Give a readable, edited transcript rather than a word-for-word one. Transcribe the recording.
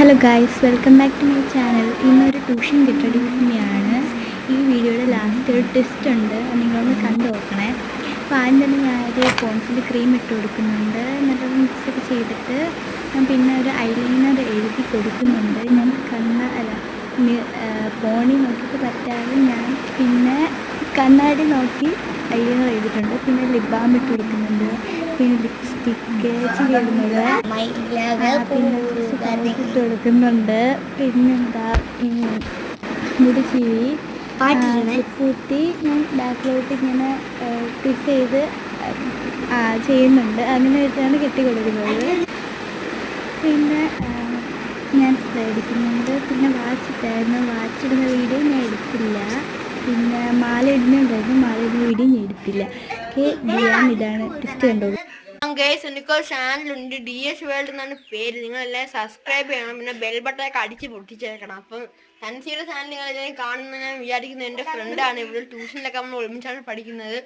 Hello guys, welcome back to my channel. ഇന്നൊരു tuition കിട്ടടിയാണ്. ഈ വീഡിയോയുടെ ലാസ്റ്റ് ഒരു ടെസ്റ്റ് ഉണ്ട്, നിങ്ങളൊന്ന് കണ്ടു നോക്കണേ. അപ്പോൾ ആദ്യം തന്നെ ഞാനൊരു പോൺസിൽ ക്രീം ഇട്ട് കൊടുക്കുന്നുണ്ട്. നല്ലൊരു മിക്സൊക്കെ ചെയ്തിട്ട് ഞാൻ പിന്നെ ഒരു ഐലൈനർ എഴുതി കൊടുക്കുന്നുണ്ട്. ഞാൻ ഫോണിൽ നോക്കിയിട്ട് പറ്റാതെ ഞാൻ പിന്നെ കണ്ണാടി നോക്കി ഐലൈനർ എഴുതിയിട്ടുണ്ട്. പിന്നെ ലിപ് ബാം ഇട്ട് കൊടുക്കുന്നുണ്ട്, പിന്നെ ലിപ്സ്റ്റിക്ക് ചെയ്യുന്നത്, പിന്നെ കുറച്ച് പൗഡർ ഇട്ട് കൊടുക്കുന്നുണ്ട്. പിന്നെന്താ, മുടി ചീവി കുത്തി ഞാൻ ബാക്കിലോട്ട് ഇങ്ങനെ ട്വിസ്റ്റ് ചെയ്ത് ചെയ്യുന്നുണ്ട്. അങ്ങനെ വെച്ചാണ് കെട്ടി കൊടുക്കുന്നത്. പിന്നെ ഞാൻ സ്പ്രേ അടിക്കുന്നുണ്ട്. പിന്നെ വാച്ചിട്ടായിരുന്നു, വാച്ചിടുന്ന വീഡിയോ ഞാൻ എടുത്തില്ല. പിന്നെ മാല ഇടുന്നുണ്ടായിരുന്നു, മാല ഇടുന്ന വീഡിയോ ഞാൻ എടുത്തില്ല. ഓക്കെ, ഇതാണ് ട്വിസ്റ്റ് കണ്ടത്. എനിക്കൊരു ചാനലുണ്ട്, DS വേൾഡ് എന്നാണ് പേര്. നിങ്ങളെല്ലാം സബ്സ്ക്രൈബ് ചെയ്യണം, പിന്നെ ബെൽ ബട്ടണൊക്കെ അടിച്ച് പൊട്ടിച്ചേക്കണം. അപ്പം തൻസിയുടെ ചാനൽ നിങ്ങൾ കാണുന്ന ഞാൻ വിചാരിക്കുന്നത് എൻ്റെ ഫ്രണ്ടാണ്. ഇവിടെ ട്യൂഷനിലൊക്കെ നമ്മൾ ഒരുമിച്ചാണ് പഠിക്കുന്നത്.